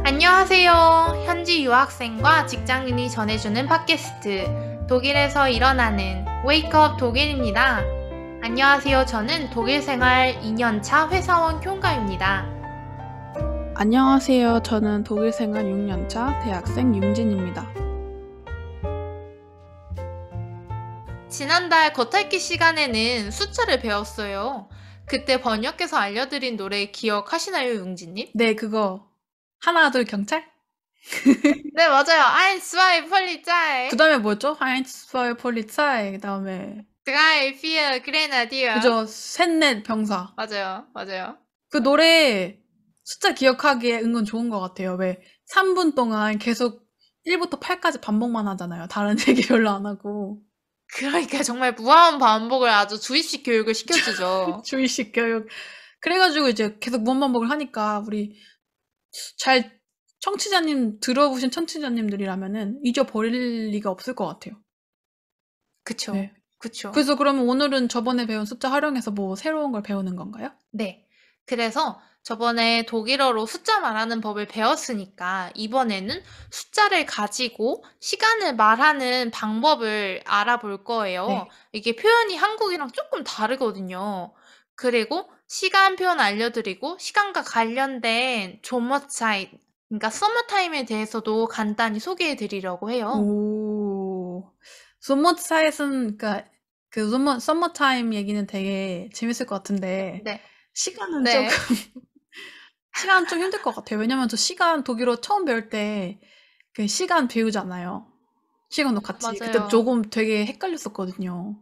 안녕하세요. 현지 유학생과 직장인이 전해주는 팟캐스트 독일에서 일어나는 웨이크업 독일입니다. 안녕하세요. 저는 독일 생활 2년차 회사원 쿄가입니다. 안녕하세요. 저는 독일 생활 6년차 대학생 융진입니다. 지난달 겉핥기 시간에는 숫자를 배웠어요. 그때 번역해서 알려드린 노래 기억하시나요, 융진님? 네, 그거 하나 둘 경찰? 네, 맞아요. Ein, zwei, Polizei. 그 다음에 뭐였죠? 하인츠 파이 폴리차이. 그 다음에 Drei, vier, Grenadier. 그죠? 셋넷 병사. 맞아요. 그 노래 숫자 기억하기에 은근 좋은 것 같아요. 왜 3분 동안 계속 1부터 8까지 반복만 하잖아요. 다른 얘기 별로 안 하고. 그러니까 정말 무한 반복을 아주 주입식 교육을 시켜주죠. 주의식 교육. 그래가지고 이제 계속 무한 반복을 하니까 우리 잘 들어보신 청취자님들이라면은 잊어버릴 리가 없을 것 같아요. 그쵸. 네. 그쵸. 그래서 그러면 오늘은 저번에 배운 숫자 활용해서 뭐 새로운 걸 배우는 건가요? 네. 그래서 저번에 독일어로 숫자 말하는 법을 배웠으니까 이번에는 숫자를 가지고 시간을 말하는 방법을 알아볼 거예요. 네. 이게 표현이 한국이랑 조금 다르거든요. 그리고 시간 표현 알려드리고 시간과 관련된 조머차이, 그러니까 서머타임에 대해서도 간단히 소개해 드리려고 해요. 오. 소머타임은 그러니까 그 서머타임 얘기는 되게 재밌을 것 같은데 네. 시간은 네. 조금 시간은 좀 힘들 것 같아요. 왜냐면 저 시간 독일어 처음 배울 때 그 시간 배우잖아요. 시간도 같이. 그때 맞아요. 조금 되게 헷갈렸었거든요.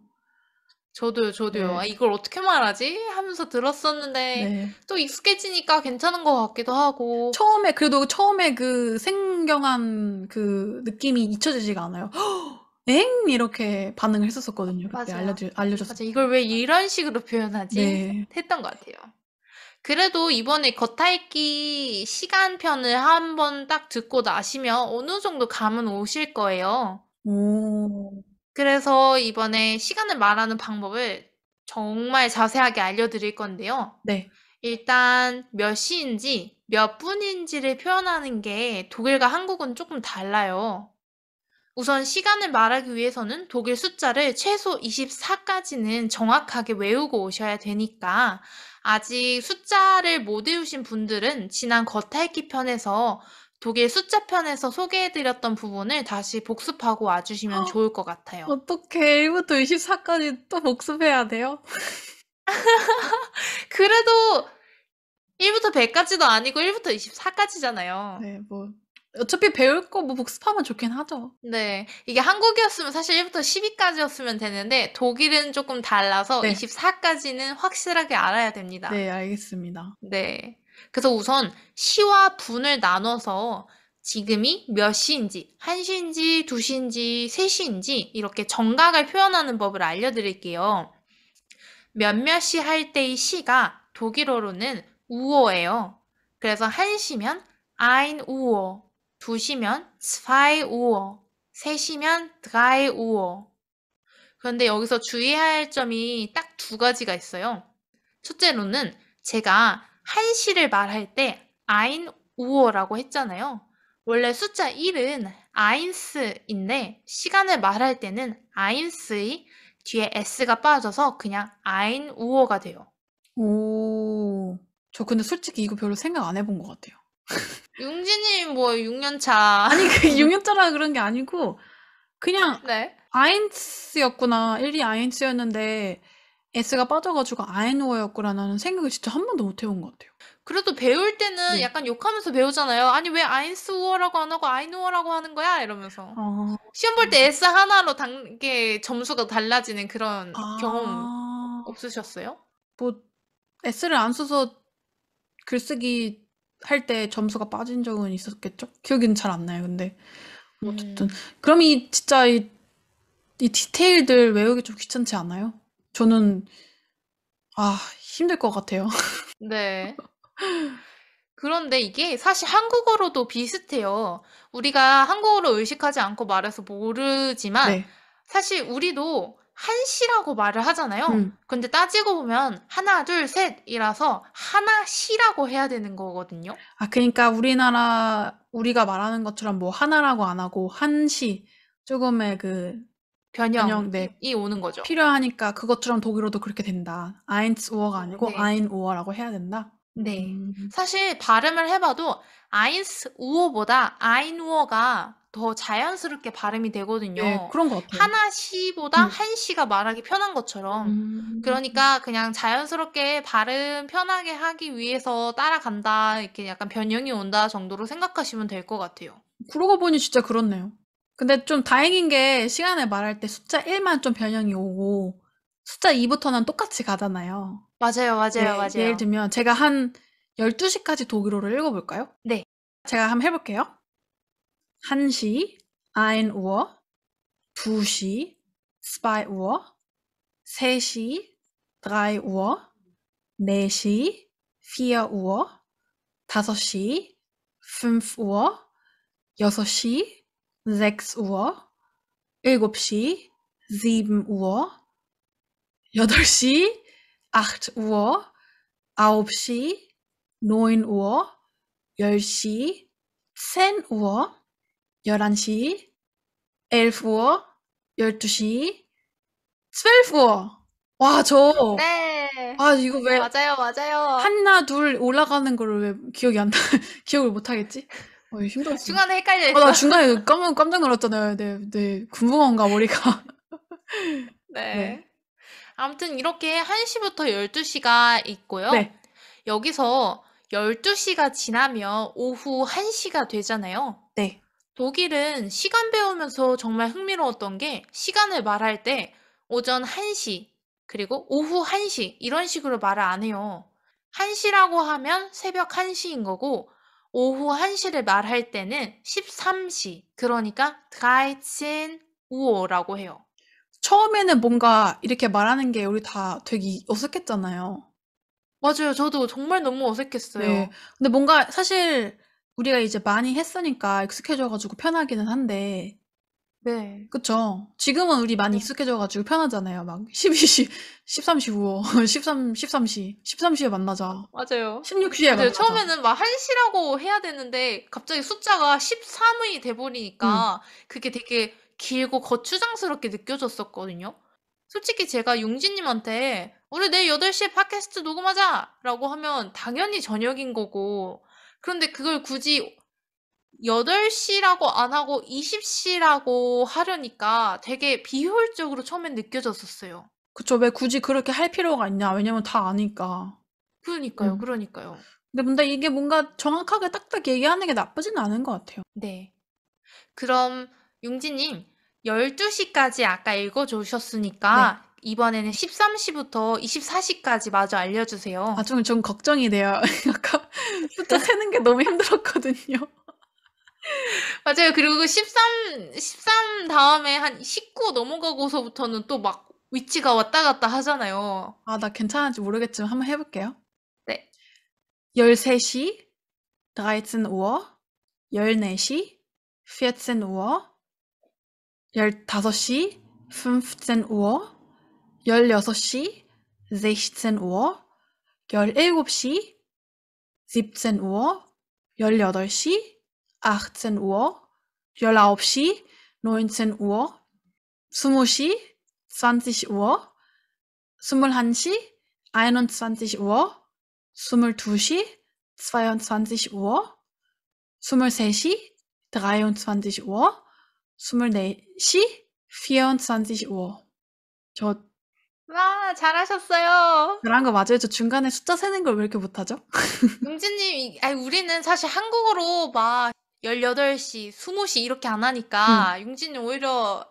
저도요. 네. 아, 이걸 어떻게 말하지? 하면서 들었었는데 네. 또 익숙해지니까 괜찮은 것 같기도 하고. 그래도 처음에 그 생경한 그 느낌이 잊혀지지가 않아요. 엥? 이렇게 반응을 했었거든요. 그때 맞아요. 알려줬을 맞아. 때. 이걸 왜 이런 식으로 표현하지? 네. 했던 것 같아요. 그래도 이번에 겉핥기 시간편을 한번 딱 듣고 나시면 어느 정도 감은 오실 거예요. 오. 그래서 이번에 시간을 말하는 방법을 정말 자세하게 알려드릴 건데요. 네. 일단 몇 시인지 몇 분인지를 표현하는 게 독일과 한국은 조금 달라요. 우선 시간을 말하기 위해서는 독일 숫자를 최소 24까지는 정확하게 외우고 오셔야 되니까 아직 숫자를 못 외우신 분들은 지난 겉핥기 편에서 독일 숫자 편에서 소개해드렸던 부분을 다시 복습하고 와주시면 좋을 것 같아요. 어떡해. 1부터 24까지 또 복습해야 돼요? 그래도 1부터 100까지도 아니고 1부터 24까지잖아요. 네, 뭐 어차피 배울 거 뭐 복습하면 좋긴 하죠. 네. 이게 한국이었으면 사실 1부터 10위까지였으면 되는데 독일은 조금 달라서 네. 24까지는 확실하게 알아야 됩니다. 네, 알겠습니다. 네. 그래서 우선 시와 분을 나눠서 지금이 몇 시인지, 1시인지, 2시인지, 3시인지 이렇게 정각을 표현하는 법을 알려드릴게요. 몇몇 시 할 때의 시가 독일어로는 우어예요. 그래서 1시면 ein Uhr, 2시면 zwei Uhr, 3시면 drei Uhr. 그런데 여기서 주의해야 할 점이 딱 두 가지가 있어요. 첫째로는 제가 1시를 말할 때 ein Uhr라고 했잖아요. 원래 숫자 1은 eins인데 시간을 말할 때는 eins의 뒤에 s가 빠져서 그냥 ein Uhr가 돼요. 오. 저 근데 솔직히 이거 별로 생각 안 해본 것 같아요. 융진님 뭐 6년차. 아니, 그 6년짜라 그런 게 아니고 그냥 네. 아인츠였구나. 1이 아인츠였는데 S가 빠져가지고 아인우어였구나라는 생각을 진짜 한 번도 못 해본 것 같아요. 그래도 배울 때는 네. 약간 욕하면서 배우잖아요. 아니 왜 아인스우어라고 안 하고 아인우어라고 하는 거야? 이러면서. 시험 볼 때 S 하나로 단계 점수가 달라지는 그런 경험 없으셨어요? 뭐 S를 안 써서 글쓰기 할 때 점수가 빠진 적은 있었겠죠? 기억은 잘 안 나요. 근데 어쨌든 그럼 진짜 이 디테일들 외우기 좀 귀찮지 않아요? 저는 힘들 것 같아요. 네. 그런데 이게 사실 한국어로도 비슷해요. 우리가 한국어로 의식하지 않고 말해서 모르지만 네. 사실 우리도 한시라고 말을 하잖아요. 음. 근데 따지고 보면 하나, 둘, 셋이라서 하나시라고 해야 되는 거거든요. 아, 그러니까 우리가 말하는 것처럼 뭐 하나라고 안 하고 한시 조금의 그 변형, 네, 변형이 오는 거죠. 필요하니까 그것처럼 독일어도 그렇게 된다. eins Uhr가 아니고 네. ein Uhr라고 해야 된다. 네. 사실 발음을 해봐도 아인스 우어보다 아인 우어가 더 자연스럽게 발음이 네, 되거든요. 그런 것 같아요. 하나시보다 음. 한시가 말하기 편한 것처럼. 그러니까 그냥 자연스럽게 발음 편하게 하기 위해서 따라간다, 이렇게 약간 변형이 온다 정도로 생각하시면 될 것 같아요. 그러고 보니 진짜 그렇네요. 근데 좀 다행인 게 시간을 말할 때 숫자 1만 좀 변형이 오고 숫자 2부터는 똑같이 가잖아요. 맞아요, 맞아요, 네, 맞아요. 예를 들면 제가 한 12시까지 독일어를 읽어볼까요? 네. 제가 한번 해볼게요. 1시, 1 Uhr, 2시, 2 Uhr, 3시, 3 Uhr, 4시, 4 Uhr, 5시, 5 Uhr, 6시, 6 Uhr, 7시, 7 Uhr, 8시, 8 Uhr, 9시, 9 Uhr, 10시, 10 Uhr, 11시, 11 Uhr, 12시, 12 Uhr. 와, 네. 이거 왜 맞아요, 맞아요. 하나, 둘 올라가는 거를 왜 기억을 못 하겠지? 이거 힘들었어. 중간에 헷갈려 나 있어. 중간에 깜짝 놀랐잖아요. 네, 군붕어인가, 머리가. 네. 네. 아무튼 이렇게 1시부터 12시가 있고요. 네. 여기서 12시가 지나면 오후 1시가 되잖아요. 네. 독일은 시간 배우면서 정말 흥미로웠던 게 시간을 말할 때 오전 1시, 그리고 오후 1시 이런 식으로 말을 안 해요. 1시라고 하면 새벽 1시인 거고 오후 1시를 말할 때는 13시, 그러니까 13 우어라고 해요. 처음에는 뭔가 이렇게 말하는 게 우리 다 되게 어색했잖아요. 맞아요. 저도 정말 너무 어색했어요. 네. 근데 뭔가 사실 우리가 이제 많이 했으니까 익숙해져가지고 편하기는 한데, 네. 그쵸? 지금은 우리 많이 네. 익숙해져가지고 편하잖아요. 막 12시, 13시 우어, 13시에 만나자. 맞아요. 16시에 맞아요. 만나자. 처음에는 막 1시라고 해야 되는데 갑자기 숫자가 13이 돼 버리니까 그게 되게 길고 거추장스럽게 느껴졌었거든요. 솔직히 제가 용진님한테 "우리 내일 8시에 팟캐스트 녹음하자."라고 하면 당연히 저녁인 거고, 그런데 그걸 굳이 8시라고 안 하고 20시라고 하려니까 되게 비효율적으로 처음엔 느껴졌었어요. 그쵸? 왜 굳이 그렇게 할 필요가 있냐? 왜냐면 다 아니까. 그러니까요, 그러니까요. 근데 이게 뭔가 정확하게 딱딱 얘기하는 게 나쁘진 않은 것 같아요. 네. 그럼 용진님, 12시까지 아까 읽어주셨으니까 이번에는 13시부터 24시까지 마저 알려주세요. 좀 걱정이 돼요. 아까 숫자 세는 게 너무 힘들었거든요. 맞아요. 그리고 그 13 다음에 한 19 넘어가고서부터는 또 막 위치가 왔다 갔다 하잖아요. 나 괜찮은지 모르겠지만 한번 해볼게요. 네. 13시, 13 Uhr, 14시, 14 Uhr, 15시, 15 Uhr, 16시, 16 Uhr, 17시, 17 Uhr, 18시, 18 Uhr, 19시, 19 Uhr, 20시, 20 Uhr, 21시, 21 Uhr, 22시, 22 Uhr, 23시, 23 Uhr, 24시, 24 Uhr. 와, 잘하셨어요. 잘한 거 맞아요? 저 중간에 숫자 세는 걸 왜 이렇게 못하죠? 용진님, 우리는 사실 한국어로 막 18시, 20시 이렇게 안 하니까 용진님 오히려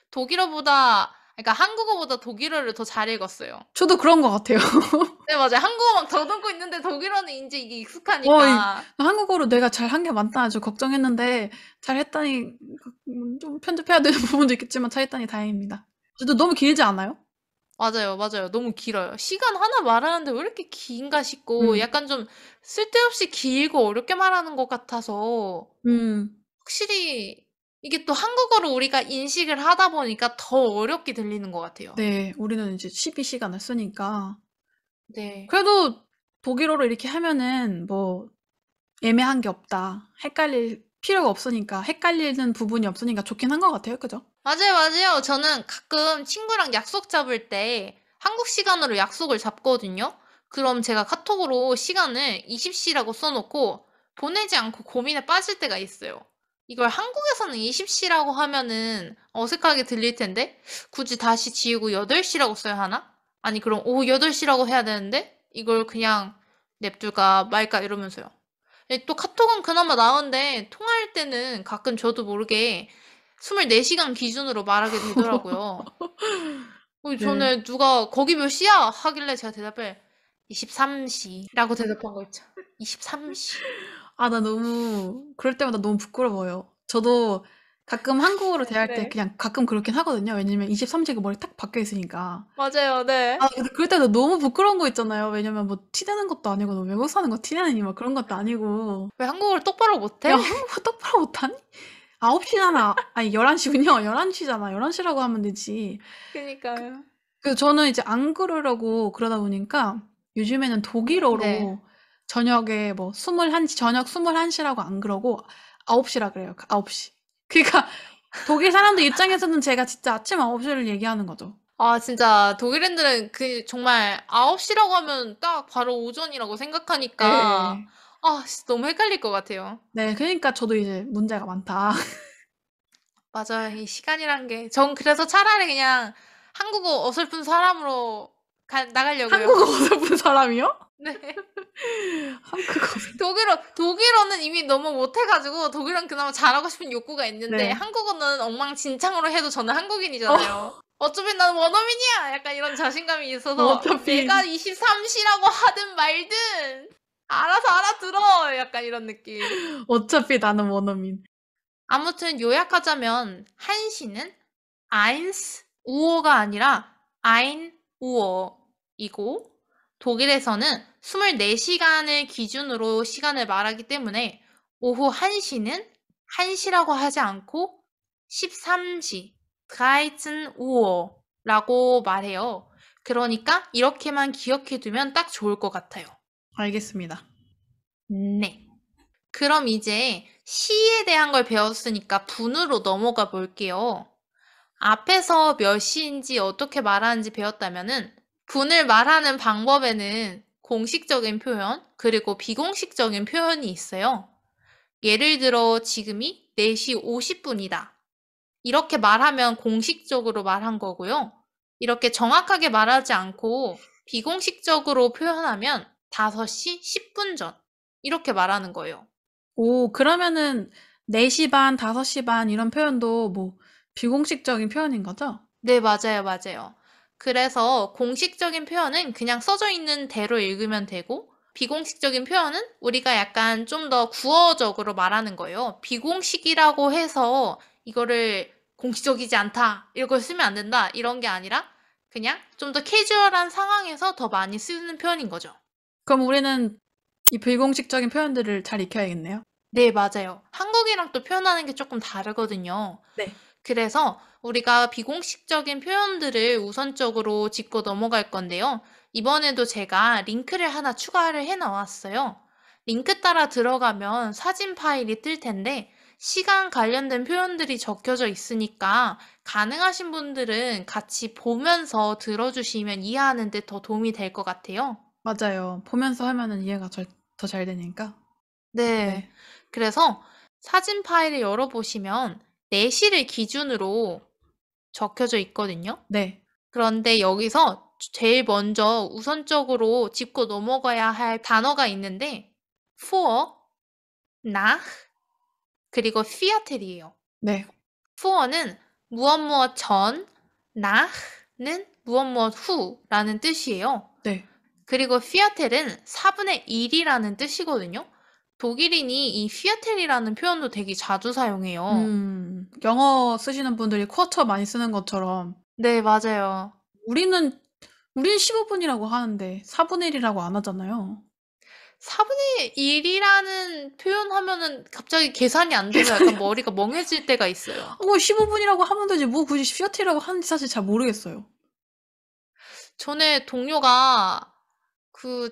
독일어보다, 그러니까 한국어보다 독일어를 더 잘 읽었어요. 저도 그런 것 같아요. 네, 맞아요. 한국어 막 더듬고 있는데 독일어는 이제 이게 익숙하니까. 한국어로 내가 잘한 게 맞다 좀 걱정했는데 잘했다니 좀 편집해야 되는 부분도 있겠지만 잘했다니 다행입니다. 저도 너무 길지 않아요? 맞아요, 맞아요. 너무 길어요. 시간 하나 말하는데 왜 이렇게 긴가 싶고 약간 좀 쓸데없이 길고 어렵게 말하는 것 같아서 음. 확실히 이게 또 한국어로 우리가 인식을 하다 보니까 더 어렵게 들리는 것 같아요. 네. 우리는 이제 12시간을 쓰니까. 네. 그래도 독일어로 이렇게 하면은 뭐 애매한 게 없다. 헷갈릴 필요가 없으니까, 헷갈리는 부분이 없으니까 좋긴 한 것 같아요. 그죠? 맞아요, 맞아요. 저는 가끔 친구랑 약속 잡을 때 한국 시간으로 약속을 잡거든요. 그럼 제가 카톡으로 시간을 20시라고 써놓고 보내지 않고 고민에 빠질 때가 있어요. 이걸 한국에서는 20시라고 하면은 어색하게 들릴 텐데 굳이 다시 지우고 8시라고 써야 하나? 아니, 그럼 오후 8시라고 해야 되는데 이걸 그냥 냅둘까 말까 이러면서요. 또 카톡은 그나마 나은데 통화할 때는 가끔 저도 모르게 24시간 기준으로 말하게 되더라고요. 네. 전에 누가 거기 몇 시야? 하길래 제가 대답을 23시라고 대답한 거 있죠. 23시. 아, 나 너무, 그럴 때마다 너무 부끄러워요. 저도 가끔 한국어로 대할 때 네. 그냥 가끔 그렇긴 하거든요. 왜냐면 23시가 머리 딱 박혀 있으니까. 맞아요, 아, 네. 근데 그럴 때도 너무 부끄러운 거 있잖아요. 왜냐면 뭐 티내는 것도 아니고, 너 외국 사는 거 티내니 막 그런 것도 아니고. 왜 한국어를 똑바로 야, 못해? 한국어 똑바로 못하니? 9시잖아. 아니, 11시군요. 11시잖아. 11시라고 하면 되지. 그니까요. 저는 이제 안 그러려고 그러다 보니까 요즘에는 네. 독일어로 저녁에 뭐 21시, 저녁 21시라고 안 그러고 9시라 그래요. 9시. 그러니까 독일 사람들 입장에서는 제가 진짜 아침 9시를 얘기하는 거죠. 아, 진짜 독일인들은 정말 9시라고 하면 딱 바로 오전이라고 생각하니까 네. 진짜 너무 헷갈릴 것 같아요. 네, 그러니까 저도 이제 문제가 많다. 맞아요. 이 시간이란 게. 전 그래서 차라리 그냥 한국어 어설픈 사람으로 나가려고요. 한국어 어설픈 사람이요? 네. 한국어 어설픈. 독일어는 이미 너무 못해가지고 독일어는 그나마 잘하고 싶은 욕구가 있는데 네. 한국어는 엉망진창으로 해도 저는 어, 한국인이잖아요. 어차피 난 원어민이야! 약간 이런 자신감이 있어서 내가 어차피, 23시라고 하든 말든 알아서 알아들어! 약간 이런 느낌. 어차피 나는 원어민. 아무튼 요약하자면 한시는 eins Uhr가 아니라 ein Uhr이고 독일에서는 24시간을 기준으로 시간을 말하기 때문에 오후 1시는 1시라고 하지 않고 13시, 13 Uhr라고 말해요. 그러니까 이렇게만 기억해두면 딱 좋을 것 같아요. 알겠습니다. 네. 그럼 이제 시에 대한 걸 배웠으니까 분으로 넘어가 볼게요. 앞에서 몇 시인지 어떻게 말하는지 배웠다면은 분을 말하는 방법에는 공식적인 표현, 그리고 비공식적인 표현이 있어요. 예를 들어 지금이 4시 50분이다. 이렇게 말하면 공식적으로 말한 거고요. 이렇게 정확하게 말하지 않고 비공식적으로 표현하면 5시 10분 전. 이렇게 말하는 거예요. 오, 그러면은 4시 반, 5시 반 이런 표현도 뭐 비공식적인 표현인 거죠? 네, 맞아요, 맞아요. 그래서 공식적인 표현은 그냥 써져 있는 대로 읽으면 되고, 비공식적인 표현은 우리가 약간 좀 더 구어적으로 말하는 거예요. 비공식이라고 해서 이거를 공식적이지 않다, 이걸 쓰면 안 된다, 이런 게 아니라 그냥 좀 더 캐주얼한 상황에서 더 많이 쓰는 표현인 거죠. 그럼 우리는 이 비공식적인 표현들을 잘 익혀야겠네요. 네, 맞아요. 한국이랑 또 표현하는 게 조금 다르거든요. 네. 그래서 우리가 비공식적인 표현들을 우선적으로 짚고 넘어갈 건데요. 이번에도 제가 링크를 하나 추가를 해 나왔어요. 링크 따라 들어가면 사진 파일이 뜰 텐데 시간 관련된 표현들이 적혀져 있으니까 가능하신 분들은 같이 보면서 들어주시면 이해하는 데 더 도움이 될 것 같아요. 맞아요. 보면서 하면은 이해가 더 잘 되니까. 네. 네. 그래서 사진 파일을 열어보시면 내시를 기준으로 적혀져 있거든요. 네. 그런데 여기서 제일 먼저 우선적으로 짚고 넘어가야 할 단어가 있는데 vor, nach, 그리고 viertel이에요. 네. vor는 무엇 무엇 전, nach는 무엇 무엇 후라는 뜻이에요. 네. 그리고 viertel은 4분의 1이라는 뜻이거든요. 독일인이 이 viertel이라는 표현도 되게 자주 사용해요. 영어 쓰시는 분들이 쿼터 많이 쓰는 것처럼 네, 맞아요. 우리는 15분이라고 하는데 4분의 1이라고 안 하잖아요. 4분의 1이라는 표현하면은 갑자기 계산이 안 돼서 약간 머리가 멍해질 때가 있어요. 15분이라고 하면 되지. 뭐 굳이 퓨어티라고 하는지 사실 잘 모르겠어요. 전에 동료가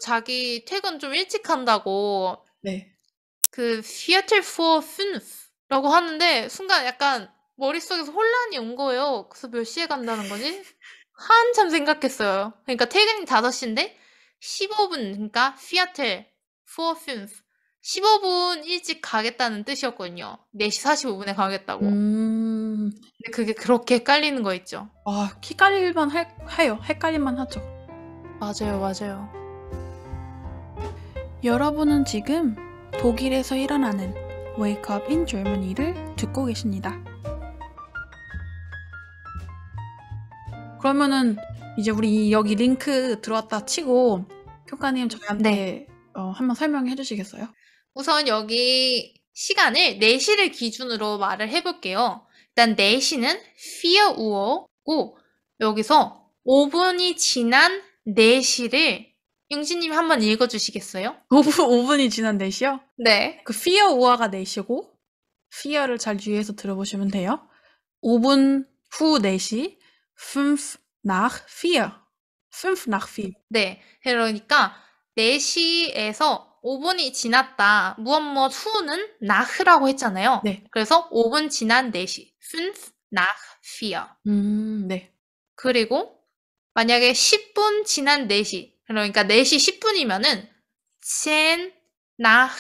자기 퇴근 좀 일찍 한다고 네. Viertel vor 5라고 하는데 순간 약간 머릿속에서 혼란이 온 거예요. 그래서 몇 시에 간다는 거지? 한참 생각했어요. 그러니까 퇴근이 5시인데 15분, 그러니까 Viertel vor 5. 15분 일찍 가겠다는 뜻이었거든요. 4시 45분에 가겠다고. 음. 근데 그게 그렇게 헷갈리는 거 있죠. 아, 헷갈릴만 해요. 헷갈릴만 하죠. 맞아요, 맞아요. 여러분은 지금 독일에서 일어나는 Wake Up in Germany를 듣고 계십니다. 그러면은 이제 우리 여기 링크 들어왔다 치고 교과님 저희한테 한번 설명해 주시겠어요? 우선 여기 시간을 4시를 기준으로 말을 해볼게요. 일단 4시는 4우어고 여기서 5분이 지난 4시를 영진님 한번 읽어주시겠어요? 5분이 지난 4시요? 네. 그 fear 우아가 4시고 fear를 잘 주의해서 들어보시면 돼요. 5분 후 4시 5 nach 4 5 nach 4 네. 그러니까 4시에서 5분이 지났다. 무엇 후는 nach라고 했잖아요. 네. 그래서 5분 지난 4시. 5 nach 4. 네. 그리고 만약에 10분 지난 4시. 그러니까 4시 10분이면은 10 nach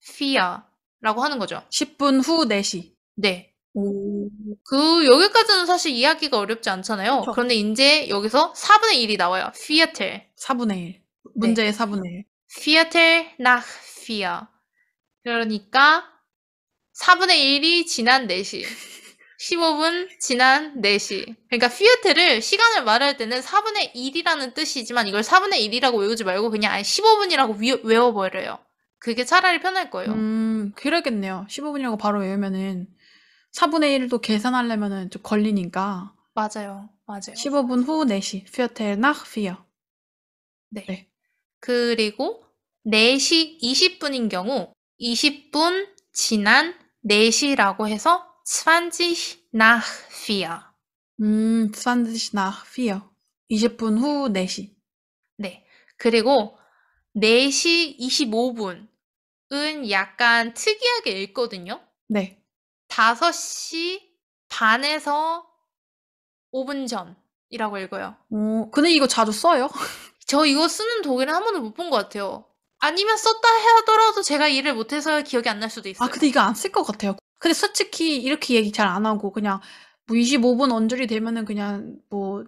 4라고 하는 거죠. 10분 후 4시. 네. 오. 여기까지는 사실 이해하기가 어렵지 않잖아요. 그쵸. 그런데 이제 여기서 4분의 1이 나와요. Viertel. 4분의 1. 문제의 4분의 1. Viertel nach 4. 그러니까 4분의 1이 지난 4시. 15분 지난 4시. 그러니까 Viertel을 시간을 말할 때는 4분의 1이라는 뜻이지만 이걸 4분의 1이라고 외우지 말고 그냥 아예 15분이라고 외워버려요. 그게 차라리 편할 거예요. 그러겠네요. 15분이라고 바로 외우면은 4분의 1도 계산하려면은 좀 걸리니까. 맞아요. 맞아요. 15분 후 4시. Viertel nach 4. 네. 네. 그리고 4시 20분인 경우 20분 지난 4시라고 해서 20 nach 4. 20 nach 4. 20분 후 4시. 네. 그리고 4시 25분은 약간 특이하게 읽거든요. 네. 5시 반에서 5분 전이라고 읽어요. 근데 이거 자주 써요? 저 이거 쓰는 독일은 한 번도 못 본 것 같아요. 아니면 썼다 하더라도 제가 일을 못해서 기억이 안 날 수도 있어요. 근데 이거 안 쓸 것 같아요. 근데 솔직히 이렇게 얘기 잘 안 하고 그냥 뭐 25분 언저리 되면은 그냥 뭐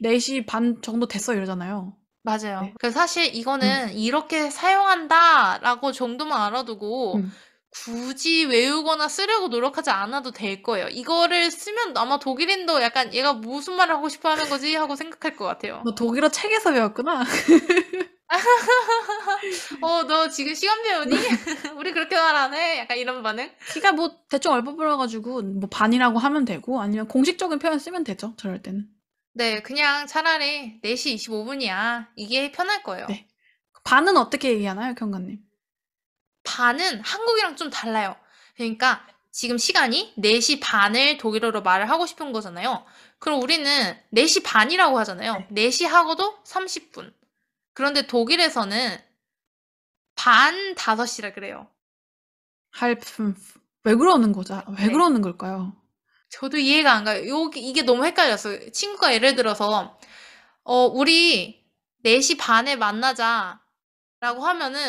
4시 반 정도 됐어 이러잖아요. 맞아요. 네. 그래서 사실 이거는 이렇게 사용한다라고 정도만 알아두고 굳이 외우거나 쓰려고 노력하지 않아도 될 거예요. 이거를 쓰면 아마 독일인도 약간 얘가 무슨 말을 하고 싶어 하는 거지 하고 생각할 것 같아요. 너 독일어 책에서 배웠구나. 너 지금 시간 배우니? 우리 그렇게 말 안 해? 약간 이런 반응? 키가 뭐 대충 얼버무려가지고 뭐 반이라고 하면 되고 아니면 공식적인 표현 쓰면 되죠. 저럴 때는. 네, 그냥 차라리 4시 25분이야. 이게 편할 거예요. 네. 반은 어떻게 얘기하나요, 경관님? 반은 한국이랑 좀 달라요. 그러니까 지금 시간이 4시 반을 독일어로 말을 하고 싶은 거잖아요. 그럼 우리는 4시 반이라고 하잖아요. 4시 하고도 30분. 그런데 독일에서는 반 5시라 그래요. halb fünf. 왜 그러는 거죠? 왜 네. 그러는 걸까요? 저도 이해가 안 가요. 이게 너무 헷갈렸어요. 친구가 예를 들어서 우리 4시 반에 만나자 라고 하면은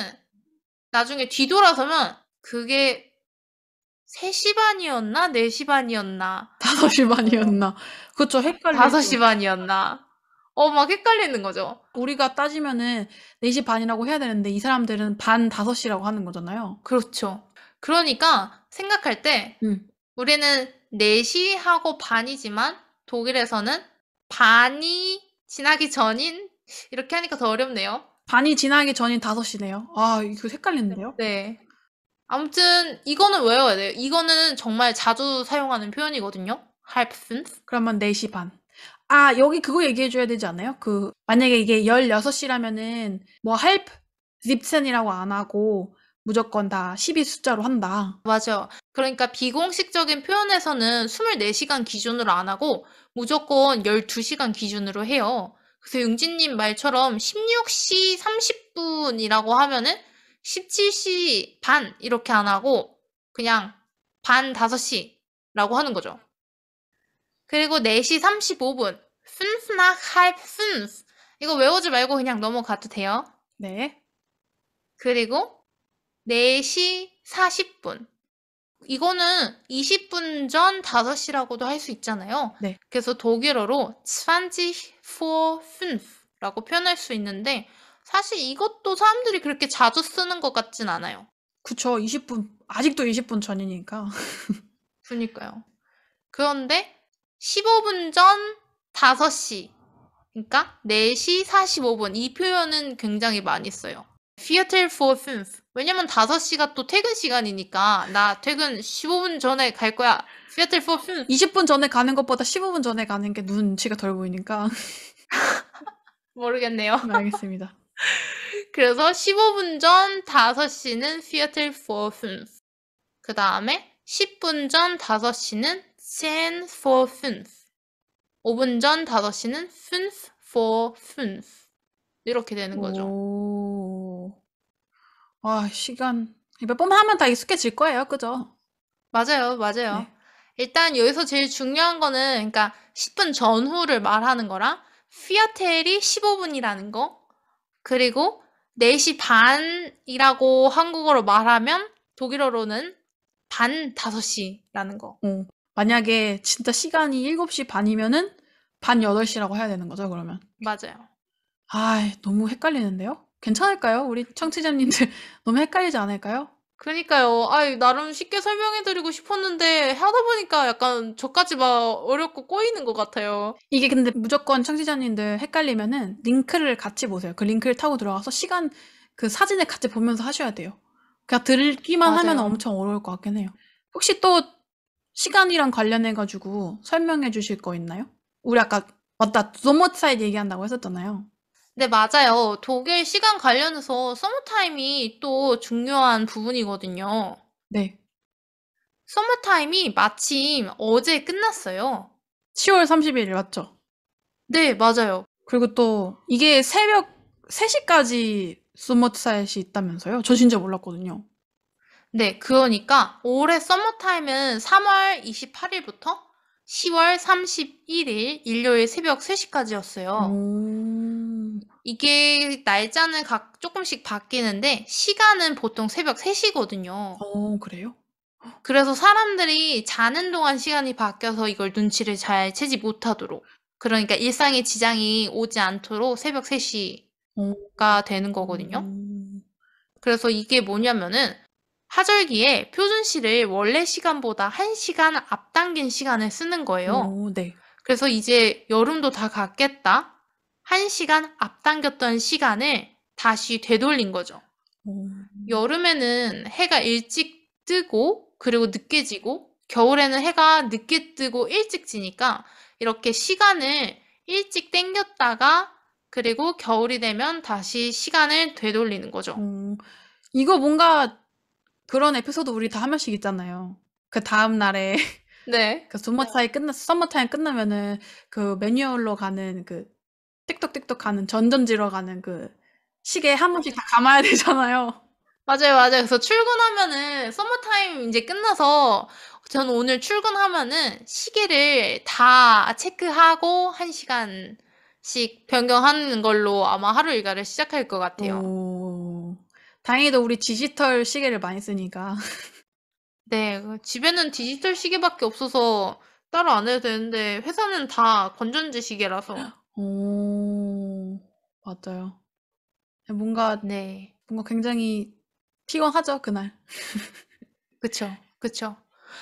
나중에 뒤돌아서면 그게 3시 반이었나? 4시 반이었나? 5시 반이었나? 그쵸, 헷갈리죠. 5시 반이었나? 막 헷갈리는 거죠. 우리가 따지면은 4시 반이라고 해야 되는데 이 사람들은 반 5시라고 하는 거잖아요. 그렇죠. 그러니까 생각할 때 우리는 4시 하고 반이지만 독일에서는 반이 지나기 전인 이렇게 하니까 더 어렵네요. 반이 지나기 전인 5시네요. 이거 헷갈리는데요? 네. 아무튼 이거는 외워야 돼요. 이거는 정말 자주 사용하는 표현이거든요. halb fünf. 그러면 4시 반. 여기 그거 얘기해 줘야 되지 않아요? 만약에 이게 16시라면은 뭐 halb 립센이라고 안 하고 무조건 다 12 숫자로 한다. 맞아요. 그러니까 비공식적인 표현에서는 24시간 기준으로 안 하고 무조건 12시간 기준으로 해요. 그래서 융진님 말처럼 16시 30분이라고 하면은 17시 반 이렇게 안 하고 그냥 반 5시라고 하는 거죠. 그리고 4시 35분, 5 nach halb 5. 이거 외우지 말고 그냥 넘어가도 돼요. 네. 그리고 4시 40분. 이거는 20분 전 5시라고도 할 수 있잖아요. 네. 그래서 독일어로 20 vor 5라고 표현할 수 있는데 사실 이것도 사람들이 그렇게 자주 쓰는 것 같진 않아요. 그쵸. 20분, 아직도 20분 전이니까. 그러니까요. 그런데 15분 전 5시. 그러니까 4시 45분. 이 표현은 굉장히 많이 써요. Viertel vor 5. 왜냐면 5시가 또 퇴근 시간이니까 나 퇴근 15분 전에 갈 거야. Viertel vor 5. 20분 전에 가는 것보다 15분 전에 가는 게 눈치가 덜 보이니까. 모르겠네요. 네, 알겠습니다. 그래서 15분 전 5시는 Viertel vor 5. 그 다음에 10분 전 5시는 10 vor 5. 5분 전 5시는 5 vor 5. 이렇게 되는 거죠. 오. 와, 시간. 몇 번만 하면 다 익숙해질 거예요. 그죠? 맞아요, 맞아요. 네. 일단 여기서 제일 중요한 거는 그러니까 10분 전후를 말하는 거랑 피아텔이 15분이라는 거 그리고 4시 반이라고 한국어로 말하면 독일어로는 반 5시라는 거. 만약에 진짜 시간이 7시 반이면은 반 8시라고 해야 되는 거죠, 그러면? 맞아요. 아, 너무 헷갈리는데요? 괜찮을까요? 우리 청취자님들 너무 헷갈리지 않을까요? 그니까요. 아이, 나름 쉽게 설명해드리고 싶었는데 하다 보니까 약간 저까지 막 어렵고 꼬이는 것 같아요. 이게 근데 무조건 청취자님들 헷갈리면은 링크를 같이 보세요. 그 링크를 타고 들어가서 시간, 그 사진을 같이 보면서 하셔야 돼요. 그냥 들기만 하면 맞아요. 엄청 어려울 것 같긴 해요. 혹시 또 시간이랑 관련해가지고 설명해 주실 거 있나요? 우리 아까, 맞다, 소머사이드 얘기한다고 했었잖아요. 네, 맞아요. 독일 시간 관련해서 서머타임이 또 중요한 부분이거든요. 네. 서머타임이 마침 어제 끝났어요. 10월 30일 맞죠? 네, 맞아요. 그리고 또 이게 새벽 3시까지 소머사이트이 있다면서요? 저 진짜 몰랐거든요. 네, 그러니까 올해 서머타임은 3월 28일부터 10월 31일 일요일 새벽 3시까지였어요. 이게 날짜는 각 조금씩 바뀌는데 시간은 보통 새벽 3시거든요. 그래요? 그래서 사람들이 자는 동안 시간이 바뀌어서 이걸 눈치를 잘 채지 못하도록 그러니까 일상에 지장이 오지 않도록 새벽 3시가 되는 거거든요. 그래서 이게 뭐냐면은 하절기에 표준시를 원래 시간보다 1시간 앞당긴 시간을 쓰는 거예요. 네. 그래서 이제 여름도 다 갔겠다. 1시간 앞당겼던 시간을 다시 되돌린 거죠. 여름에는 해가 일찍 뜨고 그리고 늦게 지고 겨울에는 해가 늦게 뜨고 일찍 지니까 이렇게 시간을 일찍 당겼다가 그리고 겨울이 되면 다시 시간을 되돌리는 거죠. 이거 뭔가 그런 에피소드 우리 다 한 번씩 있잖아요. 그 다음 날에 네. 그 서머타임 끝나면은 그 매뉴얼로 가는 그 띡똑띡똑 하는 전전지로 가는 그 시계 한 번씩 다 감아야 되잖아요. 맞아요, 맞아요. 그래서 출근하면은 서머타임 이제 끝나서 저는 오늘 출근하면은 시계를 다 체크하고 1시간씩 변경하는 걸로 아마 하루 일과를 시작할 것 같아요. 다행히도 우리 디지털 시계를 많이 쓰니까. 네, 집에는 디지털 시계밖에 없어서 따로 안 해도 되는데 회사는 다 건전지 시계라서. 맞아요. 뭔가 네, 굉장히 피곤하죠, 그날. 그쵸, 그쵸.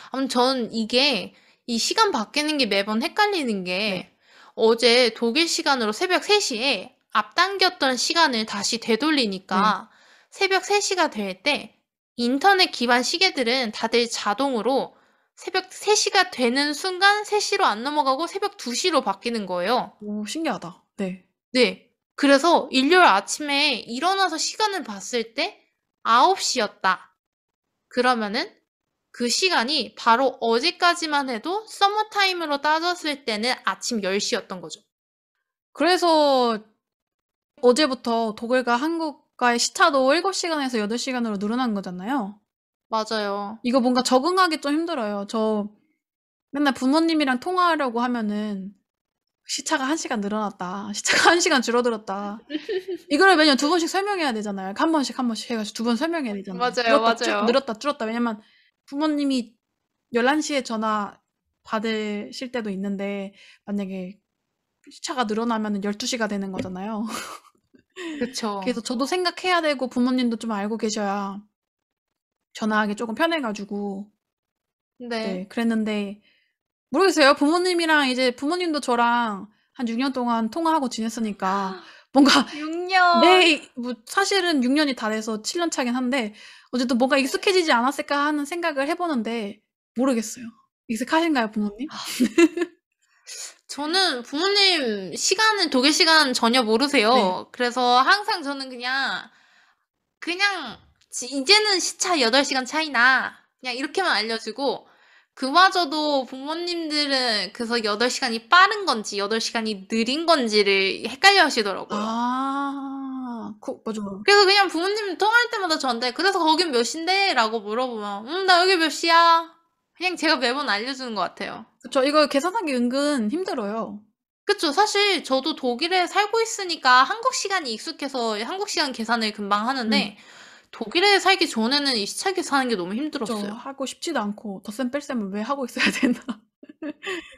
아무튼 전 이게 이 시간 바뀌는 게 매번 헷갈리는 게 네. 어제 독일 시간으로 새벽 3시에 앞당겼던 시간을 다시 되돌리니까 새벽 3시가 될 때 인터넷 기반 시계들은 다들 자동으로 새벽 3시가 되는 순간 3시로 안 넘어가고 새벽 2시로 바뀌는 거예요. 신기하다. 네. 네. 그래서 일요일 아침에 일어나서 시간을 봤을 때 9시였다. 그러면은 그 시간이 바로 어제까지만 해도 서머타임으로 따졌을 때는 아침 10시였던 거죠. 그래서 어제부터 독일과 한국과의 시차도 7시간에서 8시간으로 늘어난 거잖아요. 맞아요. 이거 뭔가 적응하기 좀 힘들어요. 저 맨날 부모님이랑 통화하려고 하면은 시차가 1시간 늘어났다. 시차가 1시간 줄어들었다. 이거를 매년 2번씩 설명해야 되잖아요. 한 번씩 한 번씩 해가지고 2번 설명해야 되잖아요. 맞아요, 맞아요. 늘었다 줄었다. 왜냐면 부모님이 11시에 전화 받으실 때도 있는데 만약에 시차가 늘어나면 12시가 되는 거잖아요. 그쵸. 그래서 저도 생각해야 되고 부모님도 좀 알고 계셔야 전화하기 조금 편해가지고 네. 네, 그랬는데 모르겠어요. 부모님이랑 이제 부모님도 저랑 한 6년 동안 통화하고 지냈으니까 뭔가 6년. 뭐 사실은 6년이 다 돼서 7년 차긴 한데 어쨌든 뭔가 익숙해지지 않았을까 하는 생각을 해보는데 모르겠어요. 익숙하신가요, 부모님? 저는 부모님 시간은 독일 시간 전혀 네. 모르세요. 그래서 항상 저는 그냥 이제는 시차 8시간 차이나 그냥 이렇게만 알려주고 그마저도 부모님들은 그래서 8시간이 빠른 건지 8시간이 느린 건지를 헷갈려 하시더라고요. 맞아. 그래서 그냥 부모님 통화할 때마다 저한테 그래서 거긴 몇 시인데? 라고 물어보면 나 여기 몇 시야? 그냥 제가 매번 알려주는 것 같아요. 그쵸. 이거 계산하기 은근 힘들어요. 그쵸. 사실 저도 독일에 살고 있으니까 한국 시간이 익숙해서 한국 시간 계산을 금방 하는데 독일에 살기 전에는 이 시차 계산하는 게 너무 그쵸. 힘들었어요. 하고 싶지도 않고 덧셈 뺄셈을 왜 하고 있어야 되나.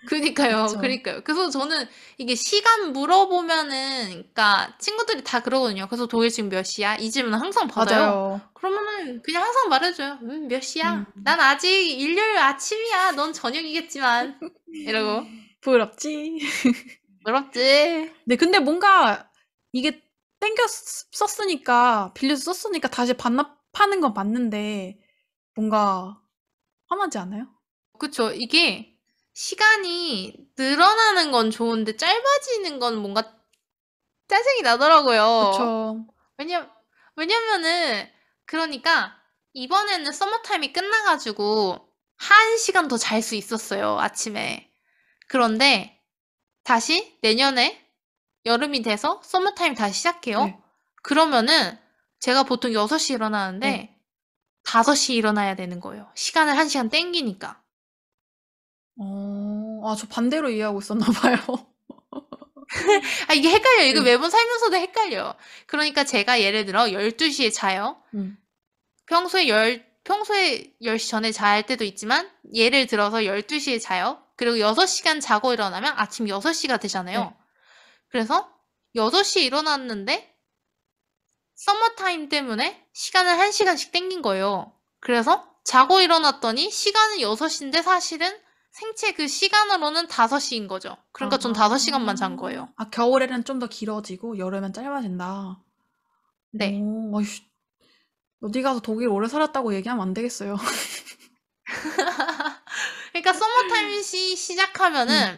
그니까요. 그쵸. 그니까요. 그래서 저는 이게 시간 물어보면은 그러니까 친구들이 다 그러거든요. 그래서 독일 지금 몇 시야? 이 질문을 항상 받아요. 맞아요. 그러면은 그냥 항상 말해줘요. 몇 시야? 음. 난 아직 일요일 아침이야. 넌 저녁이겠지만. 이러고. 부럽지. 부럽지? 네, 근데 뭔가 이게 땡겨 썼으니까, 빌려서 썼으니까 다시 반납하는 건 맞는데, 뭔가 화나지 않아요? 그쵸. 이게 시간이 늘어나는 건 좋은데 짧아지는 건 뭔가 짜증이 나더라고요. 그쵸. 왜냐면은 그러니까 이번에는 서머타임이 끝나가지고 1시간 더 잘 수 있었어요, 아침에. 그런데 다시 내년에 여름이 돼서 서머타임 다시 시작해요. 네. 그러면은 제가 보통 6시 일어나는데 네. 5시 일어나야 되는 거예요. 시간을 1시간 땡기니까. 저 반대로 이해하고 있었나 봐요. 이게 헷갈려요. 이거 네. 매번 살면서도 헷갈려요. 그러니까 제가 예를 들어 12시에 자요. 평소에 10시 전에 잘 때도 있지만 예를 들어서 12시에 자요. 그리고 6시간 자고 일어나면 아침 6시가 되잖아요. 네. 그래서 6시에 일어났는데 서머타임 때문에 시간을 1시간씩 땡긴 거예요. 그래서 자고 일어났더니 시간은 6시인데 사실은 생체 그 시간으로는 5시인 거죠. 그러니까 전 5시간만 잔 거예요. 겨울에는 좀 더 길어지고 여름엔 짧아진다. 네. 어이씨. 어디 가서 독일 오래 살았다고 얘기하면 안 되겠어요. 그러니까 서머타임 시작하면은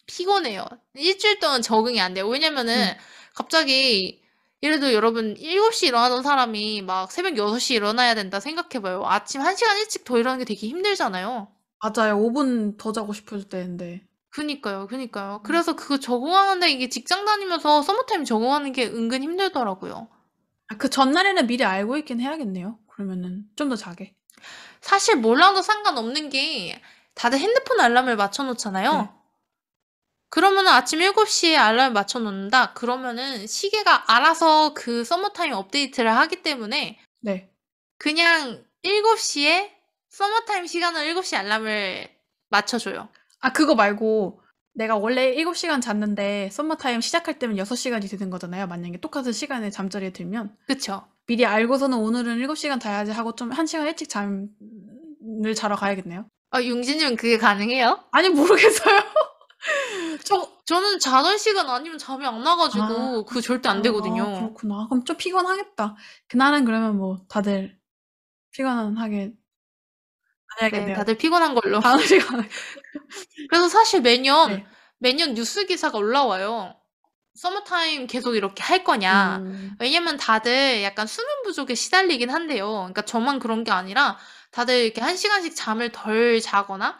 피곤해요. 일주일 동안 적응이 안 돼요. 왜냐면은 갑자기 예를 들어 여러분 7시 일어나던 사람이 막 새벽 6시 일어나야 된다 생각해봐요. 아침 1시간 일찍 더 일어나는 게 되게 힘들잖아요. 맞아요. 5분 더 자고 싶을 때인데. 그니까요. 그래서 그거 적응하는데 이게 직장 다니면서 서머타임 적응하는 게 은근 힘들더라고요. 그 전날에는 미리 알고 있긴 해야겠네요. 그러면은 좀 더 자게. 사실 몰라도 상관없는 게 다들 핸드폰 알람을 맞춰놓잖아요. 네. 그러면은 아침 7시에 알람을 맞춰놓는다. 그러면은 시계가 알아서 그 서머타임 업데이트를 하기 때문에 네. 그냥 7시에 서머타임 시간을 7시 알람을 맞춰줘요. 그거 말고 내가 원래 7시간 잤는데 썸머타임 시작할 때면 6시간이 되는 거잖아요. 만약에 똑같은 시간에 잠자리에 들면. 그쵸? 미리 알고서는 오늘은 7시간 자야지 하고 좀 1시간 일찍 잠을 자러 가야겠네요. 융진님은 그게 가능해요? 아니, 모르겠어요. 저는 자던 시간 아니면 잠이 안 나가지고 그거 절대 안 되거든요. 그렇구나. 그럼 좀 피곤하겠다. 그날은 그러면 뭐 다들 피곤하게 네, 다녀야겠네요. 다들 피곤한 걸로. 다음 시간에. 그래서 사실 네. 매년 뉴스 기사가 올라와요. 서머타임 계속 이렇게 할 거냐. 왜냐면 다들 약간 수면 부족에 시달리긴 한데요. 그러니까 저만 그런 게 아니라 다들 이렇게 1시간씩 잠을 덜 자거나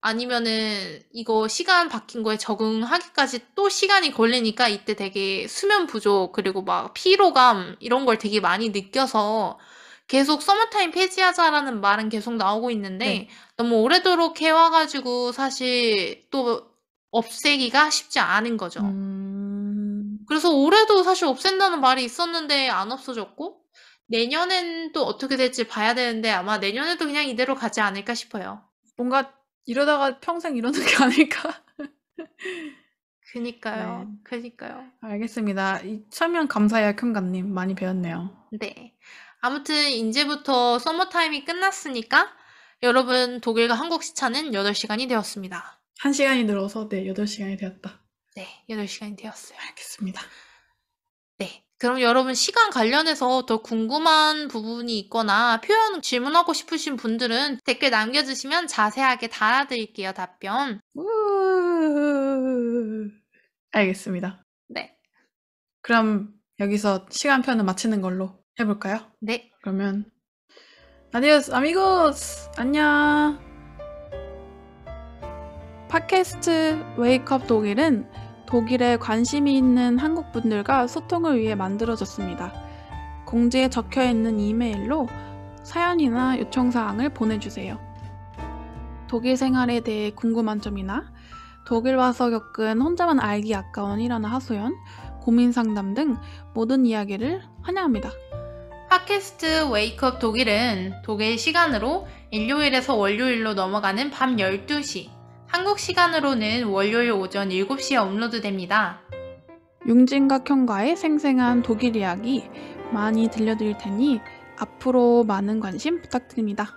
아니면은 이거 시간 바뀐 거에 적응하기까지 또 시간이 걸리니까 이때 되게 수면 부족 그리고 막 피로감 이런 걸 되게 많이 느껴서 계속 서머타임 폐지하자라는 말은 계속 나오고 있는데 네. 너무 오래도록 해와 가지고 사실 또 없애기가 쉽지 않은 거죠. 그래서 올해도 사실 없앤다는 말이 있었는데 안 없어졌고 내년엔 또 어떻게 될지 봐야 되는데 아마 내년에도 그냥 이대로 가지 않을까 싶어요. 뭔가 이러다가 평생 이러는 게 아닐까? 그니까요. 네. 그니까요. 알겠습니다. 이 설명 감사해요, 켐가님. 많이 배웠네요. 네. 아무튼 인제부터 서머타임이 끝났으니까 여러분 독일과 한국 시차는 8시간이 되었습니다. 1시간이 늘어서 네, 8시간이 되었다. 네. 8시간이 되었어요. 알겠습니다. 네. 그럼 여러분 시간 관련해서 더 궁금한 부분이 있거나 표현 질문하고 싶으신 분들은 댓글 남겨주시면 자세하게 달아드릴게요, 답변. 알겠습니다. 네. 그럼 여기서 시간표는 마치는 걸로 해볼까요? 네. 그러면 아디오스 아미고스! 안녕! 팟캐스트 웨이크업 독일은 독일에 관심이 있는 한국 분들과 소통을 위해 만들어졌습니다. 공지에 적혀있는 이메일로 사연이나 요청사항을 보내주세요. 독일 생활에 대해 궁금한 점이나 독일 와서 겪은 혼자만 알기 아까운 일화나 하소연, 고민 상담 등 모든 이야기를 환영합니다. 팟캐스트 웨이크업 독일은 독일 시간으로 일요일에서 월요일로 넘어가는 밤 12시, 한국 시간으로는 월요일 오전 7시에 업로드됩니다. 융진과 켐가의 생생한 독일 이야기 많이 들려드릴 테니 앞으로 많은 관심 부탁드립니다.